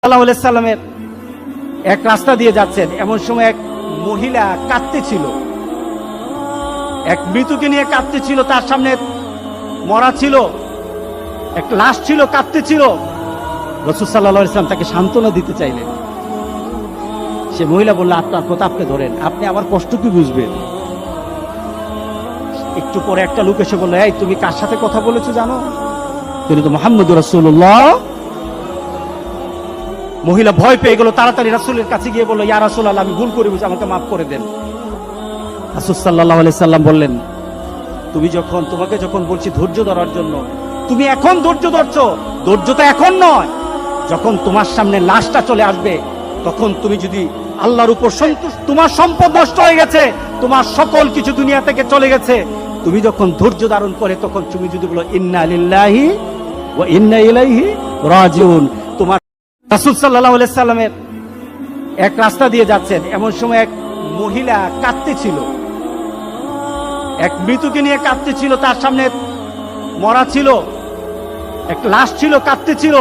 সাল্লাল্লাহু আলাইহি সাল্লামের এক রাস্তা দিয়ে যাচ্ছেন, এমন সময় এক মহিলা কাঁদতেছিল, এক মৃতকে নিয়ে কাঁদতেছিল, তার সামনে মরা ছিল, এক লাশ ছিল, কাঁদতেছিল। রাসূল সাল্লাল্লাহু আলাইহি সাল্লাম তাকে সান্ত্বনা দিতে চাইলেন। সে মহিলা বলল, আপনার প্রতাপকে ধরেন, আপনি আমার কষ্ট কি বুঝবেন? একটু পরে একটা লোক এসে বলল, এই তুমি কার সাথে কথা বলেছো জানো? তিনি তো মুহাম্মদুর রাসূলুল্লাহ। মহিলা ভয় পেয়ে গেল, তাড়াতাড়ি রাসূলের কাছে গিয়ে বলল, ইয়া রাসূলুল্লাহ, আমি ভুল করে বুঝি, আমাকে মাফ করে দেন। রাসূল সাল্লাল্লাহু আলাইহি সাল্লাম বললেন, তোমাকে যখন বলছি ধৈর্য ধরার জন্য, তুমি এখন ধৈর্য ধরছো। ধৈর্য তো এখন নয়, যখন তোমার সামনে লাশটা চলে আসবে, তখন তুমি যদি আল্লাহর উপর সন্তুষ্ট, তোমার সম্পদ নষ্ট হয়ে গেছে, তোমার সকল কিছু দুনিয়া থেকে চলে গেছে, তুমি যখন ধৈর্য ধারণ করে, তখন তুমি যদি বলো ইন্না লিল্লাহি ওয়া ইন্না ইলাইহি রাজিউন। তোমার রাসূল সাল্লাল্লাহু আলাইহি সাল্লামের এক রাস্তা দিয়ে যাচ্ছেন, এমন সময় এক মহিলা কাঁদতেছিল, এক মৃতকে নিয়ে কাঁদতেছিল, তার সামনে মরা ছিল, এক লাশ ছিল, কাঁদতেছিল।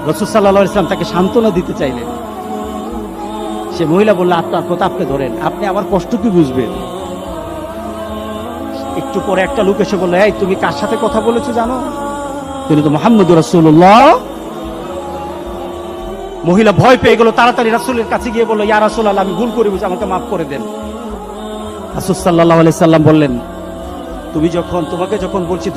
রাসূল সাল্লাল্লাহু আলাইহি সাল্লাম তাকে সান্ত্বনা দিতে চাইলেন। সে মহিলা বলল, আপনার প্রতাপকে ধরেন, আপনি আমার কষ্ট কি বুঝবেন? একটু পরে একটা লোক এসে বলল, এই তুমি কার সাথে কথা বলেছো জানো? তিনি তো মুহাম্মদুর রাসূলুল্লাহ। মহিলা ভয় পেয়ে গেল, তাড়াতাড়ি রাসূলের কাছে গিয়ে বলল, ইয়া রাসূলুল্লাহ, আমি ভুল করে বুঝি, আমাকে মাফ করে দেন। রাসূল সাল্লাল্লাহু আলাইহি সাল্লাম বললেন, তোমাকে যখন বলছি